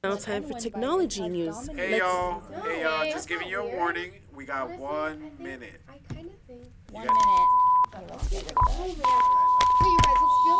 Now time for technology news. Hey y'all, just giving you a warning. We got 1 minute. 1 minute. Hey, you guys, let's feel.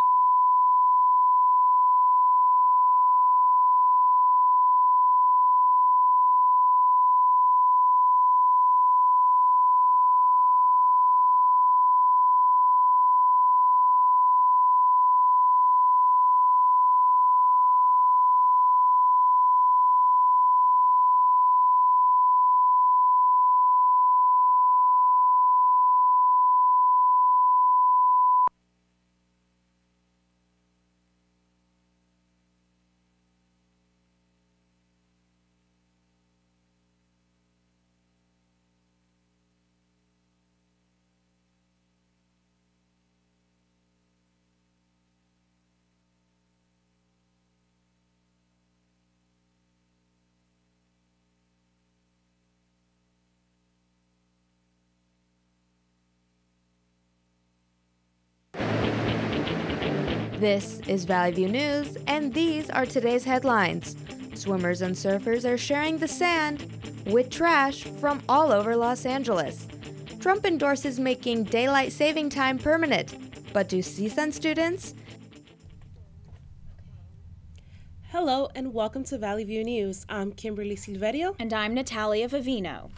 This is Valley View News, and these are today's headlines. Swimmers and surfers are sharing the sand with trash from all over Los Angeles. Trump endorses making daylight saving time permanent, but do CSUN students? Hello and welcome to Valley View News. I'm Kimberly Silverio. And I'm Natalia Vivino.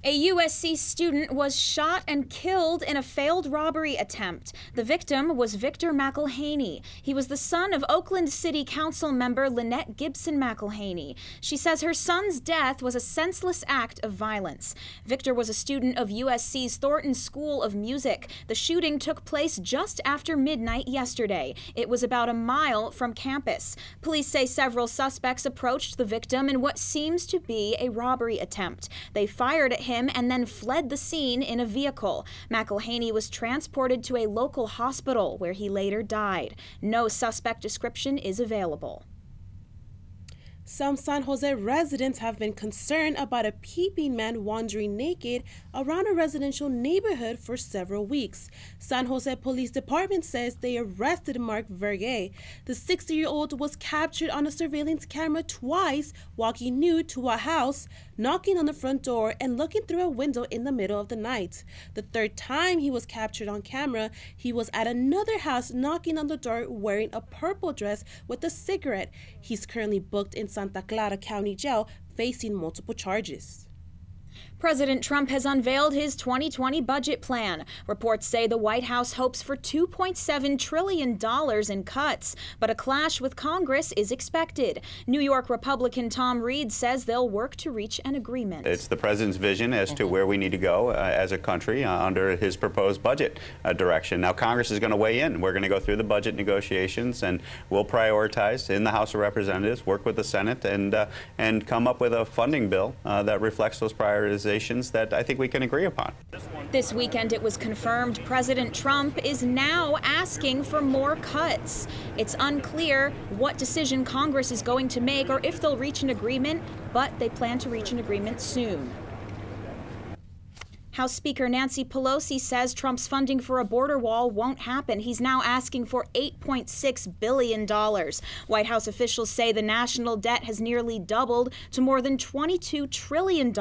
A USC student was shot and killed in a failed robbery attempt. The victim was Victor McElhaney. He was the son of Oakland City Council member Lynette Gibson McElhaney. She says her son's death was a senseless act of violence. Victor was a student of USC's Thornton School of Music. The shooting took place just after midnight yesterday. It was about a mile from campus. Police say several suspects approached the victim in what seems to be a robbery attempt. They fired at him and then fled the scene in a vehicle. McElhaney was transported to a local hospital where he later died. No suspect description is available. Some San Jose residents have been concerned about a peeping man wandering naked around a residential neighborhood for several weeks. San Jose Police Department says they arrested Mark Vergey. The 60-year-old was captured on a surveillance camera twice walking nude to a house, knocking on the front door, and looking through a window in the middle of the night. The third time he was captured on camera, he was at another house knocking on the door wearing a purple dress with a cigarette. He's currently booked in Santa Clara County Jail facing multiple charges. President Trump has unveiled his 2020 budget plan. Reports say the White House hopes for $2.7 trillion in cuts, but a clash with Congress is expected. New York Republican Tom Reed says they'll work to reach an agreement. It's the president's vision as to where we need to go as a country under his proposed budget direction. Now, Congress is going to weigh in. We're going to go through the budget negotiations, and we'll prioritize in the House of Representatives, work with the Senate, and come up with a funding bill that reflects those prioritizations that I think we can agree upon. This weekend it was confirmed President Trump is now asking for more cuts. It's unclear what decision Congress is going to make or if they'll reach an agreement, but they plan to reach an agreement soon. House Speaker Nancy Pelosi says Trump's funding for a border wall won't happen. He's now asking for $8.6 billion. White House officials say the national debt has nearly doubled to more than $22 trillion.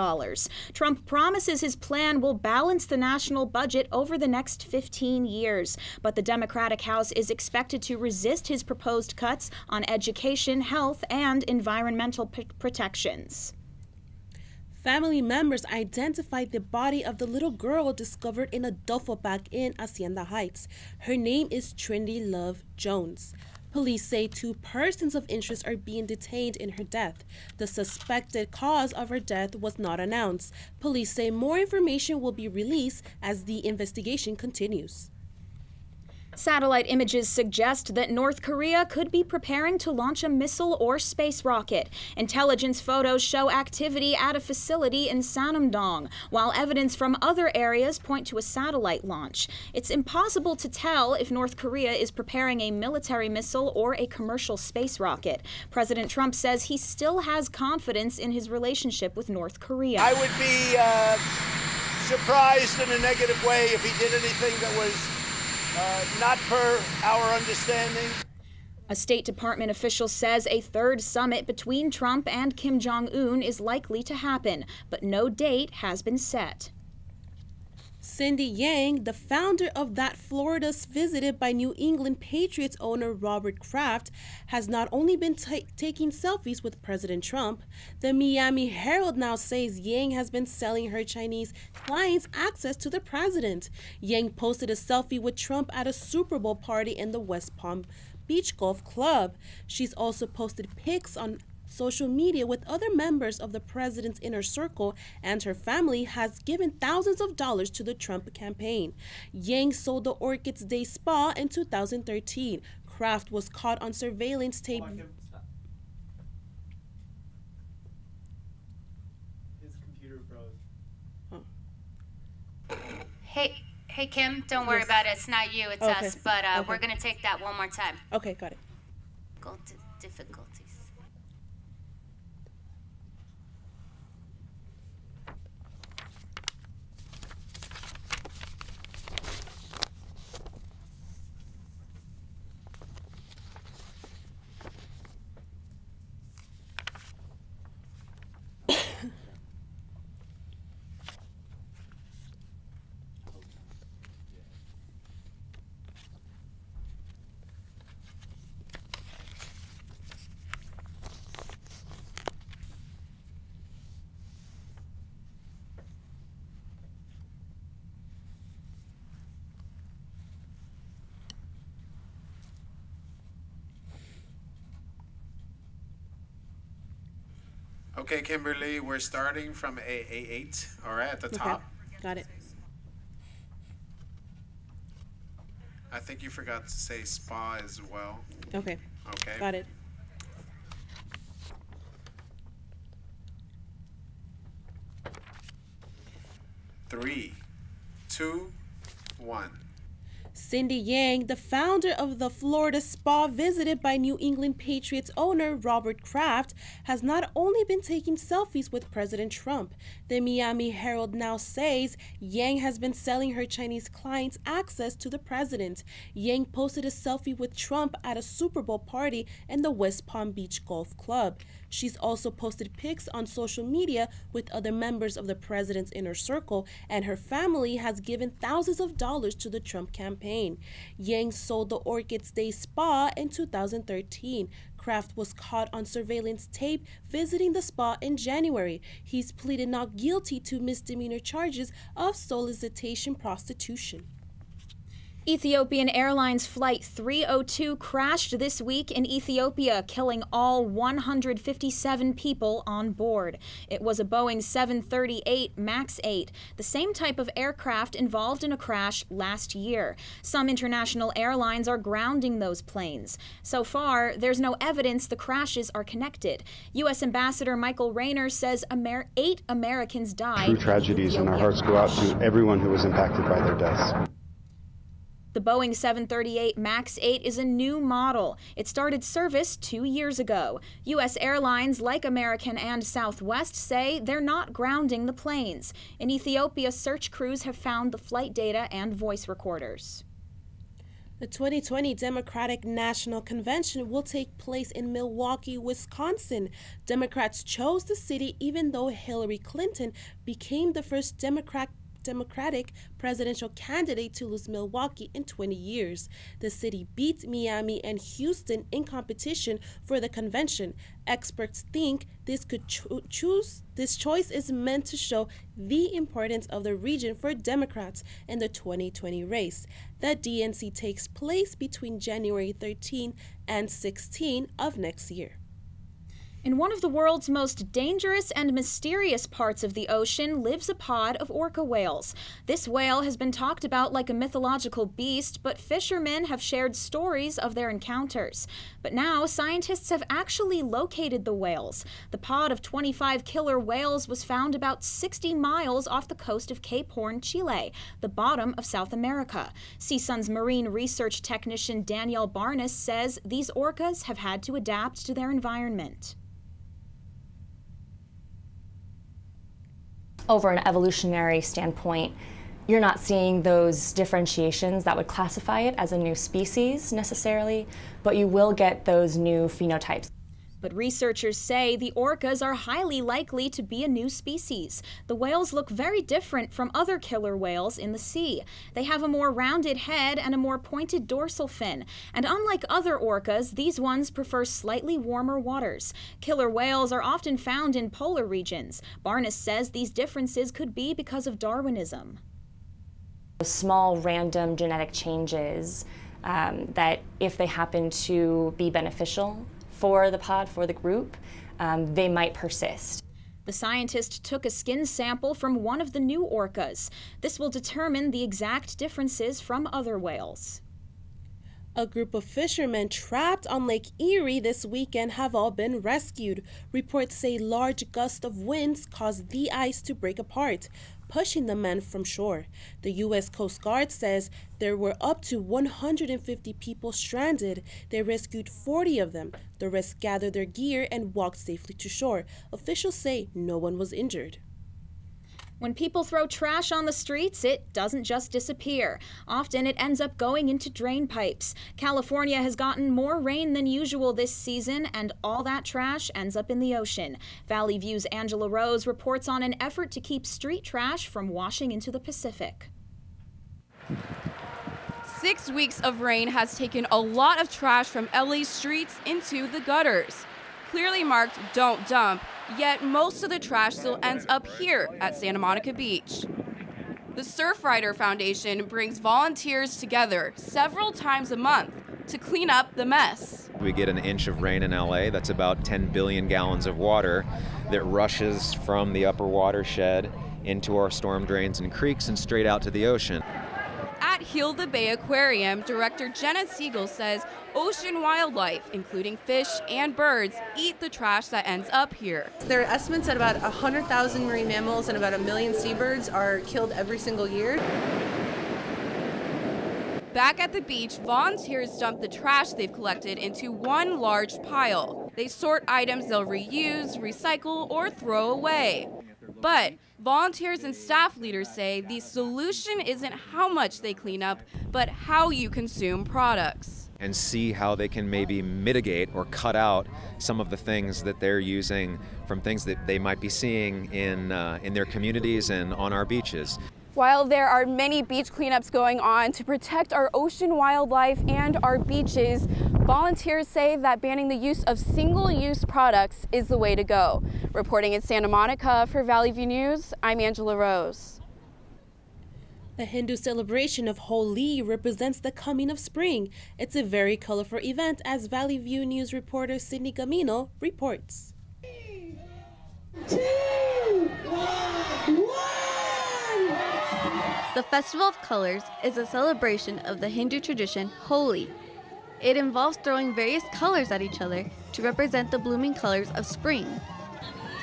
Trump promises his plan will balance the national budget over the next 15 years. But the Democratic House is expected to resist his proposed cuts on education, health, and environmental protections. Family members identified the body of the little girl discovered in a duffel bag in Hacienda Heights. Her name is Trinity Love Jones. Police say 2 persons of interest are being detained in her death. The suspected cause of her death was not announced. Police say more information will be released as the investigation continues. Satellite images suggest that North Korea could be preparing to launch a missile or space rocket. Intelligence photos show activity at a facility in Sanamdong, while evidence from other areas point to a satellite launch. It's impossible to tell if North Korea is preparing a military missile or a commercial space rocket. President Trump says he still has confidence in his relationship with North Korea. I would be surprised in a negative way if he did anything that was not per our understanding. A State Department official says a third summit between Trump and Kim Jong-un is likely to happen, but no date has been set. Cindy Yang, the founder of That Florida's visited by New England Patriots owner Robert Kraft, has not only been taking selfies with President Trump. The Miami Herald now says Yang has been selling her Chinese clients access to the president. Yang posted a selfie with Trump at a Super Bowl party in the West Palm Beach Golf Club. She's also posted pics on social media with other members of the president's inner circle, and her family has given thousands of dollars to the Trump campaign. Yang sold the Orchids Day Spa in 2013. Kraft was caught on surveillance tape. His computer froze. Oh. Hey Kim, don't worry about it. It's not you, it's us. But Okay. we're gonna take that one more time. Okay, got it. Go to difficulties. Okay, Kimberly, we're starting from A8, all right, at the top. Got it. I think you forgot to say spa as well. Okay, Okay. got it. Three, two, one. Cindy Yang, the founder of the Florida spa visited by New England Patriots owner Robert Kraft, has not only been taking selfies with President Trump. The Miami Herald now says Yang has been selling her Chinese clients access to the president. Yang posted a selfie with Trump at a Super Bowl party in the West Palm Beach Golf Club. She's also posted pics on social media with other members of the president's inner circle, and her family has given thousands of dollars to the Trump campaign. Yang sold the Orchids Day Spa in 2013. Kraft was caught on surveillance tape visiting the spa in January. He's pleaded not guilty to misdemeanor charges of solicitation prostitution. Ethiopian Airlines Flight 302 crashed this week in Ethiopia, killing all 157 people on board. It was a Boeing 738 MAX 8, the same type of aircraft involved in a crash last year. Some international airlines are grounding those planes. So far, there's no evidence the crashes are connected. U.S. Ambassador Michael Rayner says 8 Americans died. True tragedies, and our hearts go out to everyone who was impacted by their deaths. The Boeing 738 MAX 8 is a new model. It started service 2 years ago. U.S. airlines like American and Southwest say they're not grounding the planes. In Ethiopia, search crews have found the flight data and voice recorders. The 2020 Democratic National Convention will take place in Milwaukee, Wisconsin. Democrats chose the city even though Hillary Clinton became the first Democratic presidential candidate to lose Milwaukee in 20 years. The city beat Miami and Houston in competition for the convention. Experts think this choice is meant to show the importance of the region for Democrats in the 2020 race. The DNC takes place between January 13 and 16 of next year. In one of the world's most dangerous and mysterious parts of the ocean lives a pod of orca whales. This whale has been talked about like a mythological beast, but fishermen have shared stories of their encounters. But now, scientists have actually located the whales. The pod of 25 killer whales was found about 60 miles off the coast of Cape Horn, Chile, the bottom of South America. CSUN's marine research technician Danielle Barnes says these orcas have had to adapt to their environment. Over an evolutionary standpoint, You're not seeing those differentiations that would classify it as a new species necessarily, but you will get those new phenotypes. But researchers say the orcas are highly likely to be a new species. The whales look very different from other killer whales in the sea. They have a more rounded head and a more pointed dorsal fin. And unlike other orcas, these ones prefer slightly warmer waters. Killer whales are often found in polar regions. Barnes says these differences could be because of Darwinism. Small random genetic changes that, if they happen to be beneficial for the pod, for the group, they might persist. The scientist took a skin sample from one of the new orcas. This will determine the exact differences from other whales. A group of fishermen trapped on Lake Erie this weekend have all been rescued. Reports say large gusts of winds caused the ice to break apart, pushing the men from shore. The U.S. Coast Guard says there were up to 150 people stranded. They rescued 40 of them. The rest gathered their gear and walked safely to shore. Officials say no one was injured. When people throw trash on the streets, it doesn't just disappear. Often it ends up going into drain pipes. California has gotten more rain than usual this season, and all that trash ends up in the ocean. Valley View's Angela Rose reports on an effort to keep street trash from washing into the Pacific. 6 weeks of rain has taken a lot of trash from LA's streets into the gutters. Clearly marked "Don't Dump," yet most of the trash still ends up here at Santa Monica Beach. The Surfrider Foundation brings volunteers together several times a month to clean up the mess. We get an inch of rain in LA, that's about 10 billion gallons of water that rushes from the upper watershed into our storm drains and creeks and straight out to the ocean. At Heal the Bay Aquarium, Director Jenna Siegel says ocean wildlife, including fish and birds, eat the trash that ends up here. There are estimates that about 100,000 marine mammals and about 1 million seabirds are killed every single year. Back at the beach, volunteers dump the trash they've collected into one large pile. They sort items they'll reuse, recycle, or throw away. But volunteers and staff leaders say the solution isn't how much they clean up, but how you consume products. And see how they can maybe mitigate or cut out some of the things that they're using from things that they might be seeing in their communities and on our beaches. While there are many beach cleanups going on to protect our ocean wildlife and our beaches, volunteers say that banning the use of single-use products is the way to go. Reporting in Santa Monica for Valley View News, I'm Angela Rose. The Hindu celebration of Holi represents the coming of spring. It's a very colorful event, as Valley View News reporter Sydney Camino reports. 3, 2, 1. The Festival of Colors is a celebration of the Hindu tradition Holi. It involves throwing various colors at each other to represent the blooming colors of spring.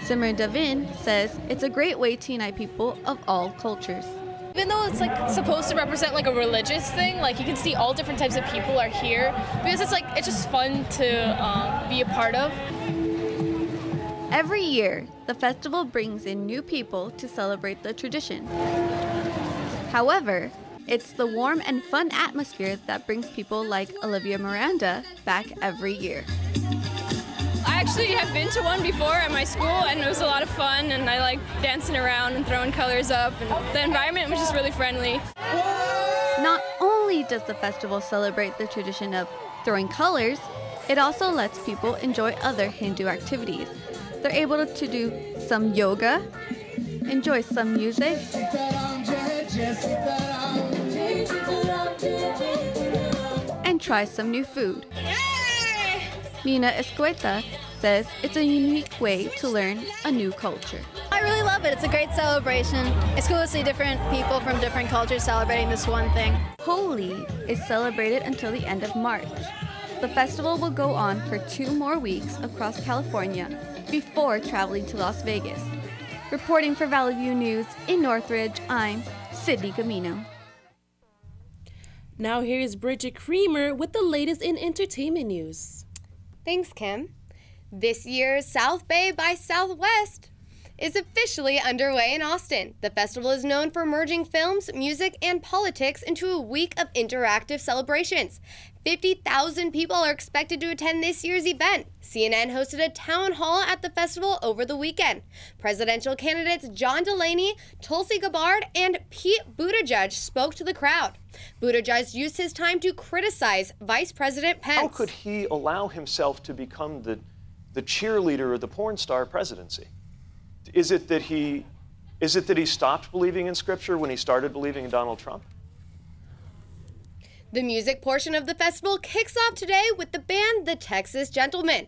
Simran Davin says it's a great way to unite people of all cultures. Even though it's supposed to represent a religious thing, you can see all different types of people are here because it's just fun to be a part of. Every year, the festival brings in new people to celebrate the tradition. However, it's the warm and fun atmosphere that brings people like Olivia Miranda back every year. I actually have been to one before at my school, and it was a lot of fun, and I like dancing around and throwing colors up, and the environment was just really friendly. Not only does the festival celebrate the tradition of throwing colors, it also lets people enjoy other Hindu activities. They're able to do some yoga, enjoy some music, and try some new food. Nina Escueta says it's a unique way to learn a new culture. I really love it. It's a great celebration. It's cool to see different people from different cultures celebrating this one thing. Holi is celebrated until the end of March. The festival will go on for 2 more weeks across California before traveling to Las Vegas. Reporting for Valley View News in Northridge, I'm Sydney Camino. Now here is Bridget Creamer with the latest in entertainment news. Thanks, Kim. This year's South Bay by Southwest is officially underway in Austin. The festival is known for merging films, music, and politics into a week of interactive celebrations. 50,000 people are expected to attend this year's event. CNN hosted a town hall at the festival over the weekend. Presidential candidates John Delaney, Tulsi Gabbard, and Pete Buttigieg spoke to the crowd. Buttigieg used his time to criticize Vice President Pence. How could he allow himself to become the cheerleader of the porn star presidency? Is it that he stopped believing in Scripture when he started believing in Donald Trump? The music portion of the festival kicks off today with the band The Texas Gentlemen.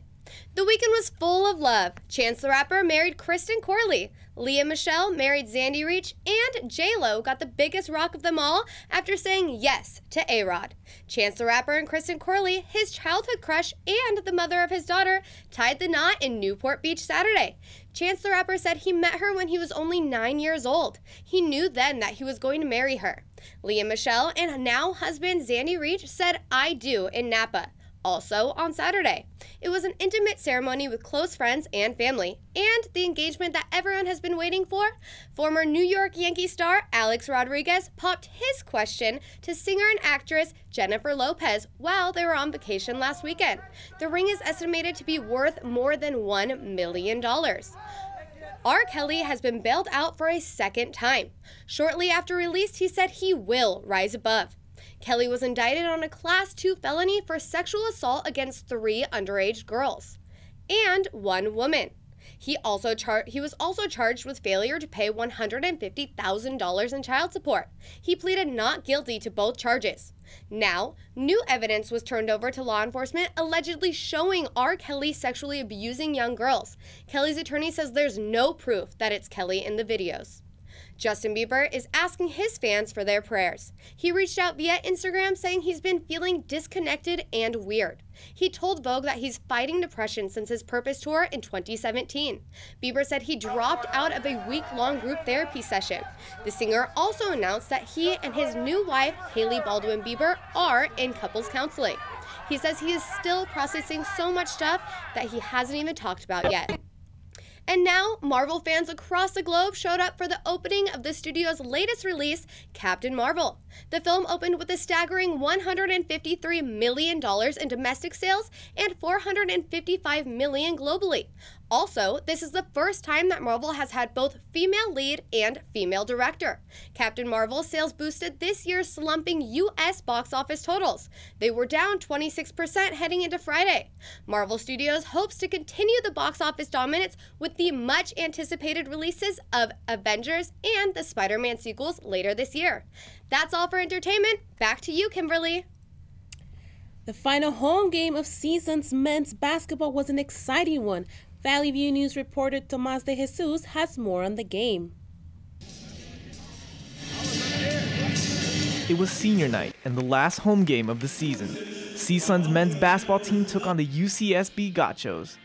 The weekend was full of love. Chance the Rapper married Kristen Corley. Lea Michele married Zandy Reach, and J-Lo got the biggest rock of them all after saying yes to A-Rod. Chance the Rapper and Kristen Corley, his childhood crush and the mother of his daughter, tied the knot in Newport Beach Saturday. Chance the Rapper said he met her when he was only 9 years old. He knew then that he was going to marry her. Lea Michele and now husband Zandy Reach said "I do" in Napa. Also on Saturday. It was an intimate ceremony with close friends and family, and the engagement that everyone has been waiting for. Former New York Yankee star Alex Rodriguez popped his question to singer and actress Jennifer Lopez while they were on vacation last weekend. The ring is estimated to be worth more than $1 million. R. Kelly has been bailed out for a second time. Shortly after release, he said he will rise above. Kelly was indicted on a Class 2 felony for sexual assault against 3 underage girls and 1 woman. He was also charged with failure to pay $150,000 in child support. He pleaded not guilty to both charges. Now, new evidence was turned over to law enforcement allegedly showing R. Kelly sexually abusing young girls. Kelly's attorney says there's no proof that it's Kelly in the videos. Justin Bieber is asking his fans for their prayers. He reached out via Instagram saying he's been feeling disconnected and weird. He told Vogue that he's fighting depression since his Purpose tour in 2017. Bieber said he dropped out of a week-long group therapy session. The singer also announced that he and his new wife, Hailey Baldwin Bieber, are in couples counseling. He says he is still processing so much stuff that he hasn't even talked about yet. And now, Marvel fans across the globe showed up for the opening of the studio's latest release, Captain Marvel. The film opened with a staggering $153 million in domestic sales and $455 million globally. Also, this is the first time that Marvel has had both female lead and female director. Captain Marvel sales boosted this year's slumping U.S. box office totals. They were down 26% heading into Friday. Marvel Studios hopes to continue the box office dominance with the much-anticipated releases of Avengers and the Spider-Man sequels later this year. That's all for entertainment. Back to you, Kimberly. The final home game of season's men's basketball was an exciting one. Valley View News reporter Tomas de Jesus has more on the game. It was senior night and the last home game of the season. CSUN's men's basketball team took on the UCSB Gauchos.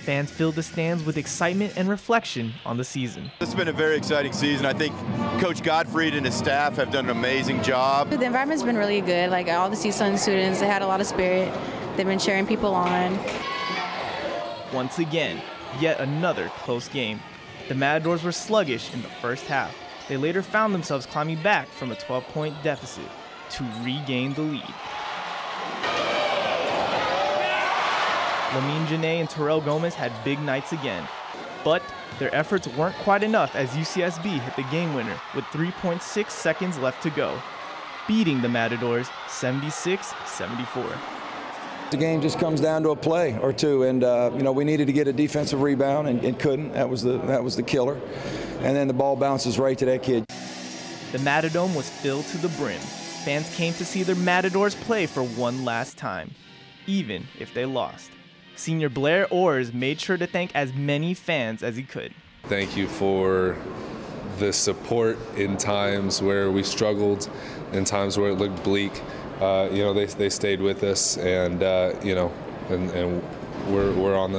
Fans filled the stands with excitement and reflection on the season. This has been a very exciting season. I think Coach Gottfried and his staff have done an amazing job. The environment's been really good. Like all the CSUN students, they had a lot of spirit. They've been cheering people on. Once again, yet another close game. The Matadors were sluggish in the first half. They later found themselves climbing back from a 12-point deficit to regain the lead. Lamine Janae and Terrell Gomez had big nights again, but their efforts weren't quite enough as UCSB hit the game winner with 3.6 seconds left to go, beating the Matadors 76-74. The game just comes down to a play or two, and we needed to get a defensive rebound and couldn't. That was the killer, and then the ball bounces right to that kid. The Matadome was filled to the brim. Fans came to see their Matadors play for one last time, even if they lost. Senior Blair Orrs made sure to thank as many fans as he could. Thank you for the support in times where we struggled, in times where it looked bleak. They stayed with us, and we're on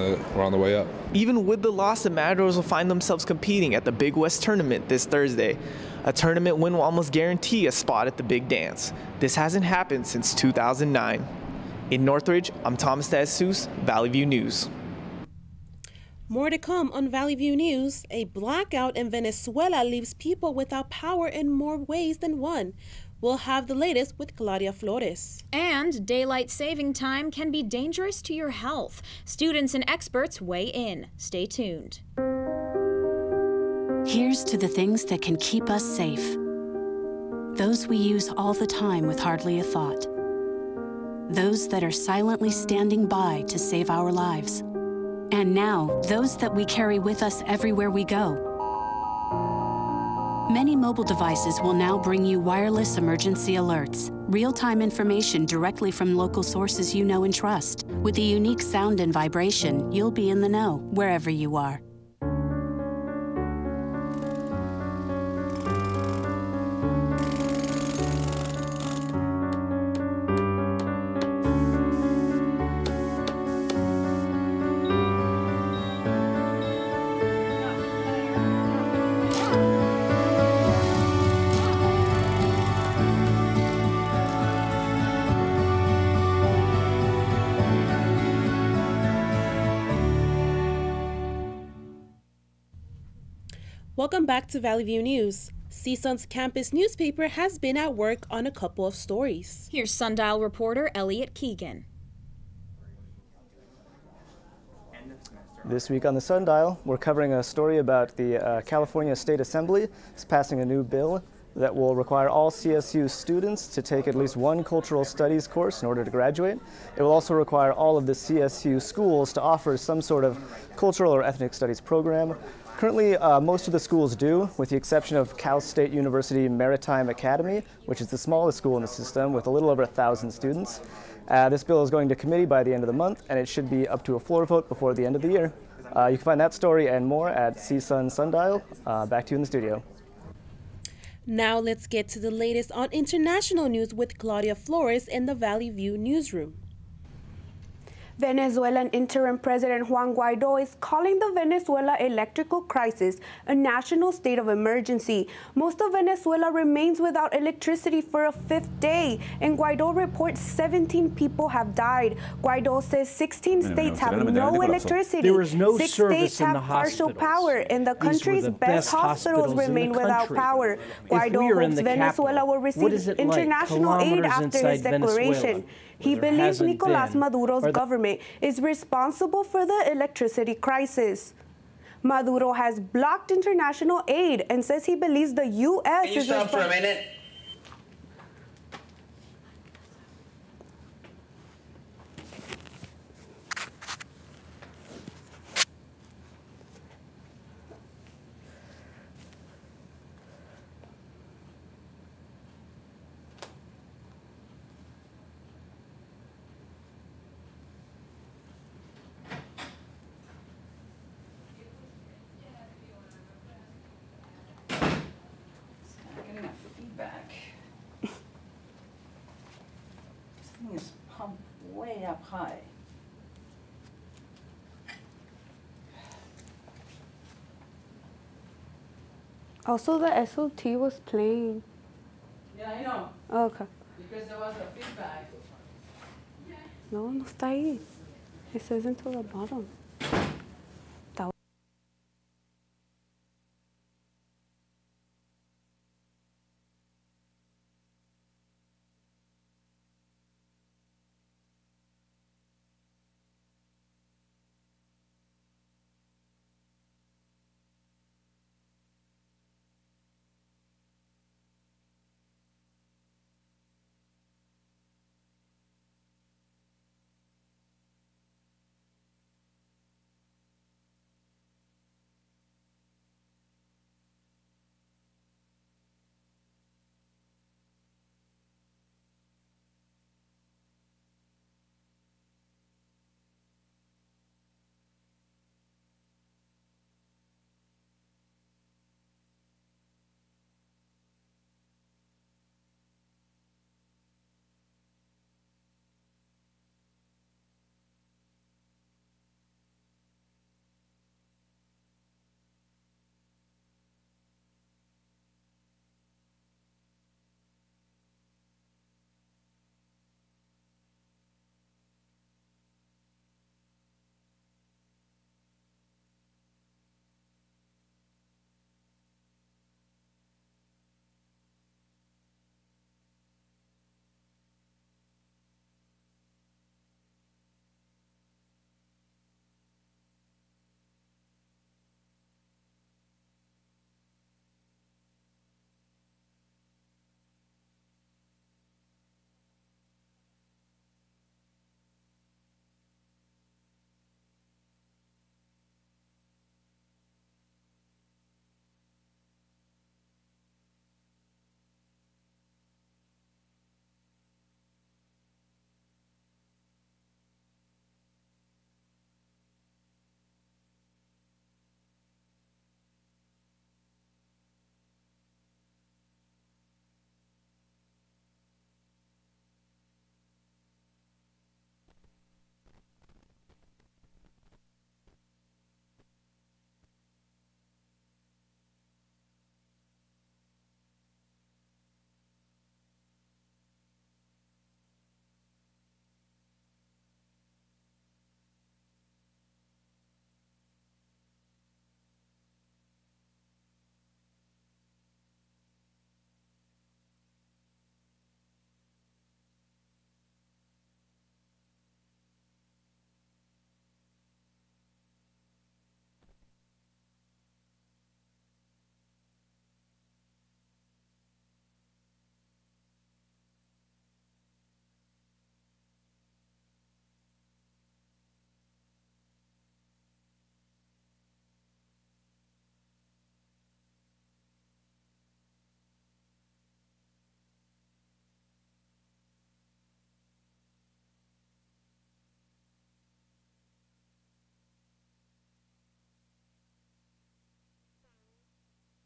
the way up. Even with the loss, the Matadors will find themselves competing at the Big West Tournament this Thursday. A tournament win will almost guarantee a spot at the Big Dance. This hasn't happened since 2009. In Northridge, I'm Thomas de Jesus, Valley View News. More to come on Valley View News. A blackout in Venezuela leaves people without power in more ways than one. We'll have the latest with Claudia Flores. And daylight saving time can be dangerous to your health. Students and experts weigh in. Stay tuned. Here's to the things that can keep us safe. Those we use all the time with hardly a thought. Those that are silently standing by to save our lives. And now, those that we carry with us everywhere we go. Many mobile devices will now bring you wireless emergency alerts, real-time information directly from local sources you know and trust. With the unique sound and vibration, you'll be in the know wherever you are. Welcome back to Valley View News. CSUN's campus newspaper has been at work on a couple of stories. Here's Sundial reporter Elliot Keegan. This week on the Sundial, we're covering a story about the California State Assembly is passing a new bill that will require all CSU students to take at least one cultural studies course in order to graduate. It will also require all of the CSU schools to offer some sort of cultural or ethnic studies program. Currently, most of the schools do, with the exception of Cal State University Maritime Academy, which is the smallest school in the system with a little over 1,000 students. This bill is going to committee by the end of the month, and it should be up to a floor vote before the end of the year. You can find that story and more at CSUN Sundial. Back to you in the studio. Now let's get to the latest on international news with Claudia Flores in the Valley View newsroom. Venezuelan interim President Juan Guaido is calling the Venezuela electrical crisis a national state of emergency. Most of Venezuela remains without electricity for a fifth day, and Guaido reports 17 people have died. Guaido says 16 states have no electricity. There is no 6 service states in have the partial hospitals. power, and the country's best hospitals remain without power. Guaido hopes Venezuela will receive international aid after his declaration. He believes Nicolás Maduro's government is responsible for the electricity crisis. Maduro has blocked international aid and says he believes the U.S. Can you stop for a minute? Is pumped way up high. Also, the SOT was playing. Yeah, I know. Oh, okay. Because there was a feedback. No, no está ahí. It says until the bottom.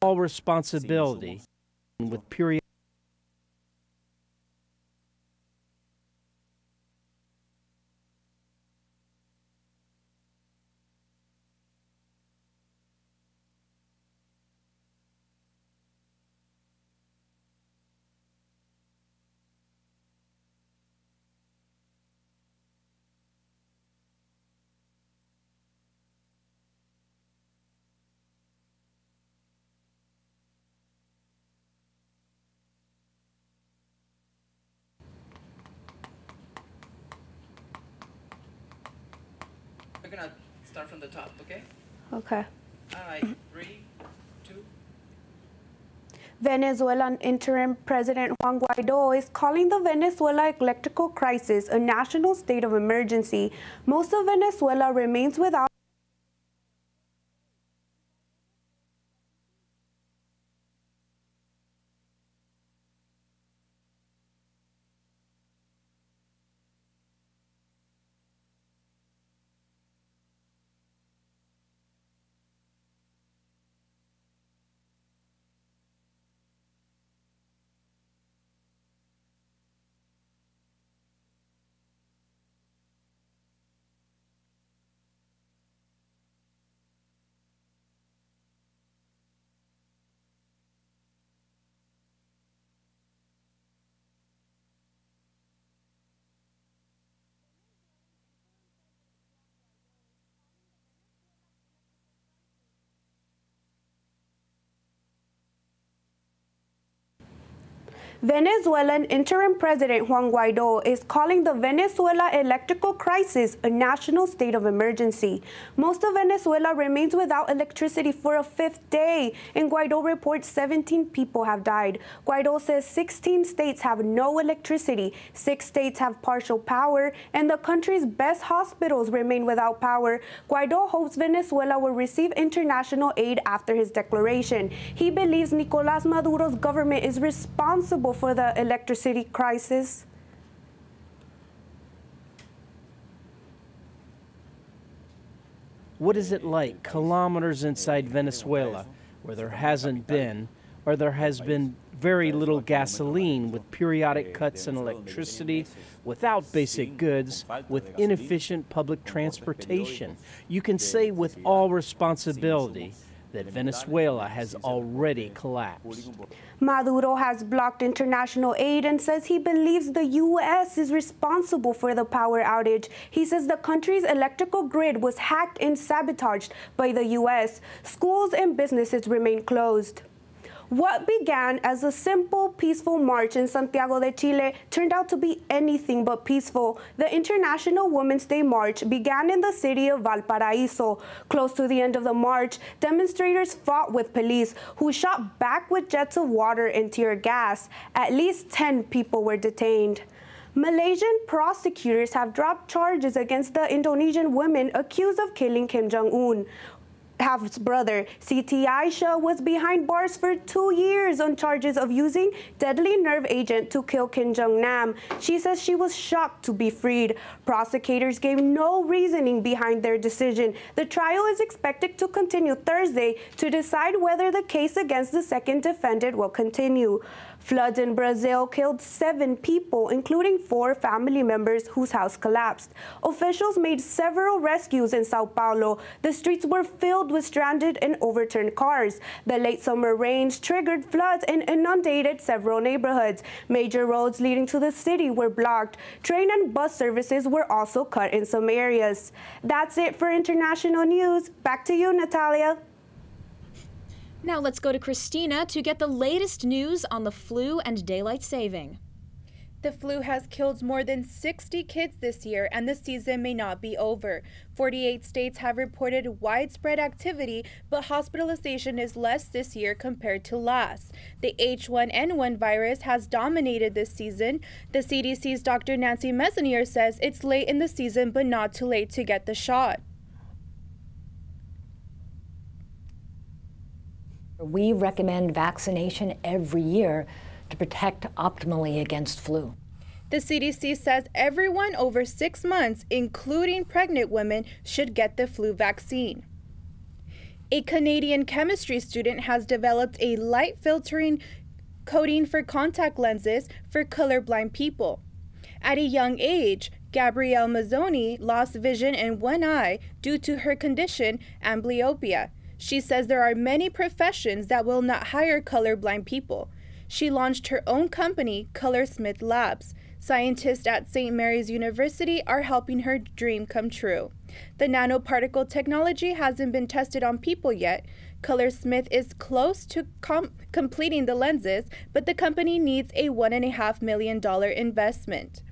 all responsibility with period. We're gonna start from the top, okay? Okay. All right, 3, 2. Venezuelan interim President Juan Guaido is calling the Venezuela electrical crisis a national state of emergency. Most of Venezuela remains without Venezuelan interim President Juan Guaido is calling the Venezuela electrical crisis a national state of emergency. Most of Venezuela remains without electricity for a 5th day, and Guaido reports 17 people have died. Guaido says 16 states have no electricity, 6 states have partial power, and the country's best hospitals remain without power. Guaido hopes Venezuela will receive international aid after his declaration. He believes Nicolás Maduro's government is responsible for the electricity crisis. What is it like kilometers inside Venezuela where there hasn't been, or there has been very little gasoline, with periodic cuts in electricity, without basic goods, with inefficient public transportation? You can say with all responsibility that Venezuela has already collapsed. Maduro has blocked international aid and says he believes the U.S. is responsible for the power outage. He says the country's electrical grid was hacked and sabotaged by the U.S. Schools and businesses remain closed. What began as a simple, peaceful march in Santiago de Chile turned out to be anything but peaceful. The International Women's Day March began in the city of Valparaiso. Close to the end of the march, demonstrators fought with police, who shot back with jets of water and tear gas. At least 10 people were detained. Malaysian prosecutors have dropped charges against the Indonesian women accused of killing Kim Jong-un. Half-brother Siti Aisyah was behind bars for 2 years on charges of using deadly nerve agent to kill Kim Jong-nam. She says she was shocked to be freed. Prosecutors gave no reasoning behind their decision. The trial is expected to continue Thursday to decide whether the case against the second defendant will continue. Floods in Brazil killed 7 people, including 4 family members whose house collapsed. Officials made several rescues in Sao Paulo. The streets were filled with stranded and overturned cars. The late summer rains triggered floods and inundated several neighborhoods. Major roads leading to the city were blocked. Train and bus services were also cut in some areas. That's it for international news. Back to you, Natalia. Now let's go to Christina to get the latest news on the flu and daylight saving. The flu has killed more than 60 kids this year, and the season may not be over. 48 states have reported widespread activity, but hospitalization is less this year compared to last. The H1N1 virus has dominated this season. The CDC's Dr. Nancy Messonnier says it's late in the season, but not too late to get the shot. We recommend vaccination every year to protect optimally against flu. The CDC says everyone over 6 months, including pregnant women, should get the flu vaccine. A Canadian chemistry student has developed a light filtering coating for contact lenses for colorblind people. At a young age, Gabrielle Mazzoni lost vision in one eye due to her condition, amblyopia. She says there are many professions that will not hire colorblind people. She launched her own company, Colorsmith Labs. Scientists at St. Mary's University are helping her dream come true. The nanoparticle technology hasn't been tested on people yet. Colorsmith is close to completing the lenses, but the company needs a $1.5 million investment.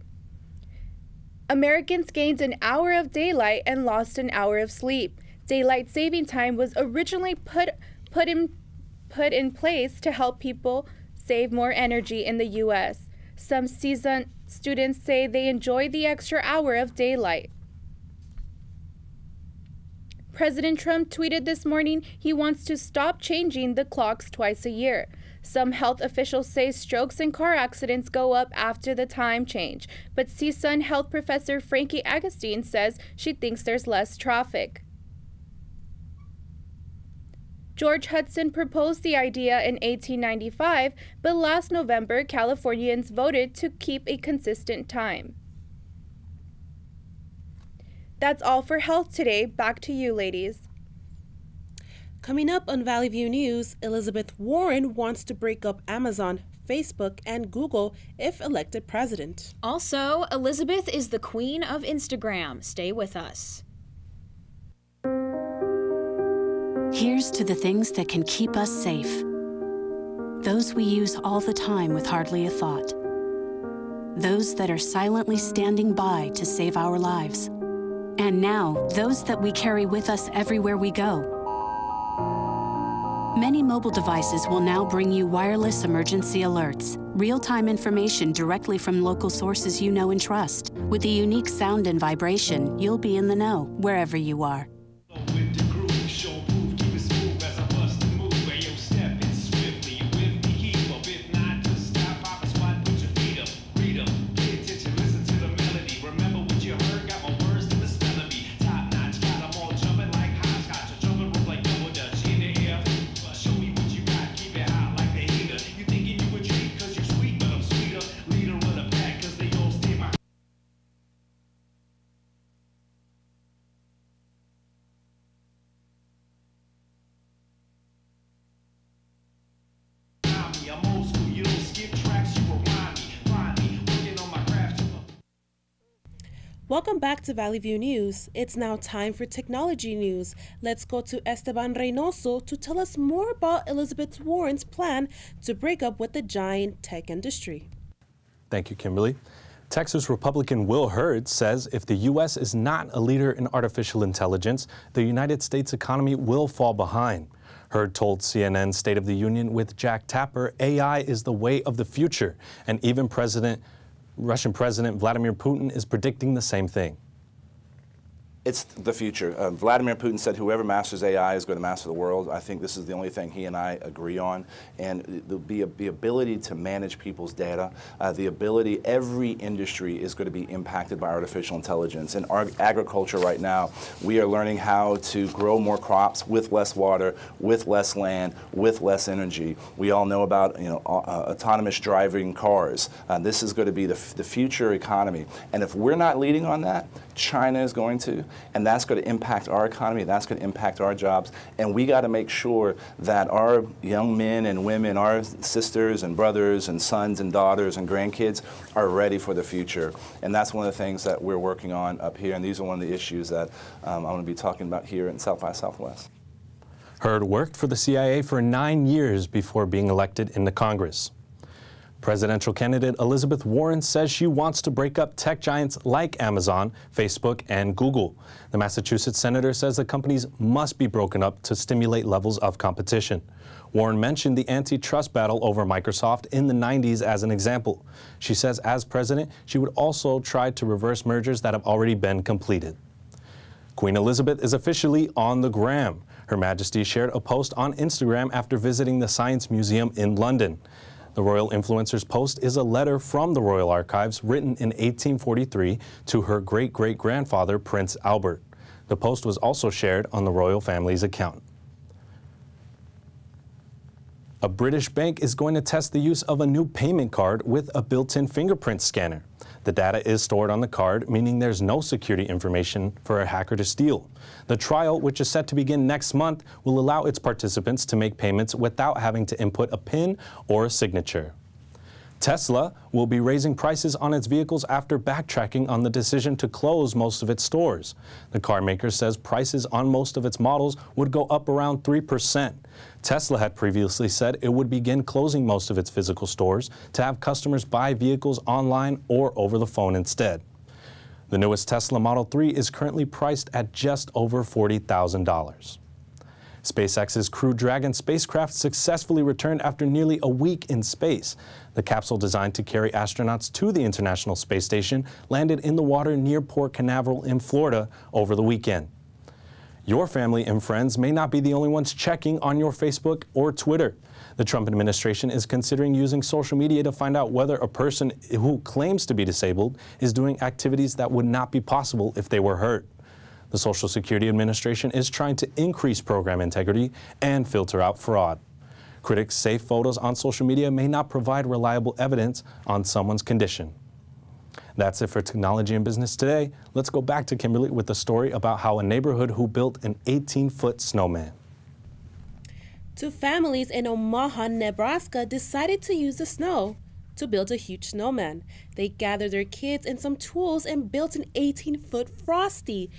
Americans gained an hour of daylight and lost an hour of sleep. Daylight saving time was originally put in place to help people save more energy in the U.S. Some seasoned students say they enjoy the extra hour of daylight. President Trump tweeted this morning he wants to stop changing the clocks twice a year. Some health officials say strokes and car accidents go up after the time change, but CSUN health professor Frankie Agustin says she thinks there's less traffic. George Hudson proposed the idea in 1895, but last November, Californians voted to keep a consistent time. That's all for health today. Back to you, ladies. Coming up on Valley View News, Elizabeth Warren wants to break up Amazon, Facebook, and Google if elected president. Also, Elizabeth is the queen of Instagram. Stay with us. Here's to the things that can keep us safe. Those we use all the time with hardly a thought. Those that are silently standing by to save our lives. And now, those that we carry with us everywhere we go. Many mobile devices will now bring you wireless emergency alerts, real-time information directly from local sources you know and trust. With the unique sound and vibration, you'll be in the know wherever you are. Welcome back to Valley View News. It's now time for technology news. Let's go to Esteban Reynoso to tell us more about Elizabeth Warren's plan to break up with the giant tech industry. Thank you, Kimberly. Texas Republican Will Hurd says if the U.S. is not a leader in artificial intelligence, the United States economy will fall behind. Hurd told CNN's State of the Union with Jack Tapper, AI is the way of the future, and even Russian President Vladimir Putin is predicting the same thing. It's the future. Vladimir Putin said whoever masters AI is going to master the world. I think this is the only thing he and I agree on. And the ability to manage people's data, the ability, every industry is going to be impacted by artificial intelligence. In our agriculture right now, we are learning how to grow more crops with less water, with less land, with less energy. We all know about autonomous driving cars. This is going to be the future economy. And if we're not leading on that, China is going to, and that's going to impact our economy, that's going to impact our jobs, and we got to make sure that our young men and women, our sisters and brothers and sons and daughters and grandkids are ready for the future. And that's one of the things that we're working on up here, and these are one of the issues that I'm going to be talking about here in South by Southwest. Hurd worked for the CIA for 9 years before being elected into Congress. Presidential candidate Elizabeth Warren says she wants to break up tech giants like Amazon, Facebook, and Google. The Massachusetts senator says the companies must be broken up to stimulate levels of competition. Warren mentioned the antitrust battle over Microsoft in the 90s as an example. She says as president, she would also try to reverse mergers that have already been completed. Queen Elizabeth is officially on the gram. Her Majesty shared a post on Instagram after visiting the Science Museum in London. The Royal Influencer's post is a letter from the Royal Archives written in 1843 to her great-great-grandfather, Prince Albert. The post was also shared on the royal family's account. A British bank is going to test the use of a new payment card with a built-in fingerprint scanner. The data is stored on the card, meaning there's no security information for a hacker to steal. The trial, which is set to begin next month, will allow its participants to make payments without having to input a PIN or a signature. Tesla will be raising prices on its vehicles after backtracking on the decision to close most of its stores. The car maker says prices on most of its models would go up around 3%. Tesla had previously said it would begin closing most of its physical stores to have customers buy vehicles online or over the phone instead. The newest Tesla Model 3 is currently priced at just over $40,000. SpaceX's Crew Dragon spacecraft successfully returned after nearly a week in space. The capsule designed to carry astronauts to the International Space Station landed in the water near Port Canaveral in Florida over the weekend. Your family and friends may not be the only ones checking on your Facebook or Twitter. The Trump administration is considering using social media to find out whether a person who claims to be disabled is doing activities that would not be possible if they were hurt. The Social Security Administration is trying to increase program integrity and filter out fraud. Critics say photos on social media may not provide reliable evidence on someone's condition. That's it for Technology and Business today. Let's go back to Kimberly with a story about how a neighborhood who built an 18-foot snowman. Two families in Omaha, Nebraska decided to use the snow to build a huge snowman. They gathered their kids and some tools and built an 18-foot Frosty,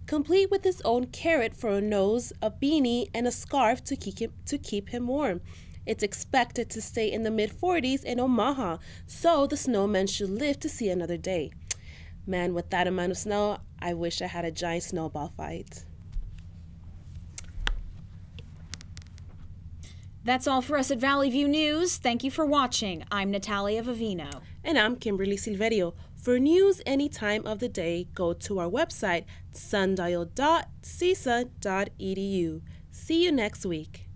complete with his own carrot for a nose, a beanie, and a scarf to keep him warm. It's expected to stay in the mid-40s in Omaha, so the snowman should live to see another day. Man, with that amount of snow, I wish I had a giant snowball fight. That's all for us at Valley View News. Thank you for watching. I'm Natalia Vivino. And I'm Kimberly Silverio. For news any time of the day, go to our website, sundial.cisa.edu. See you next week.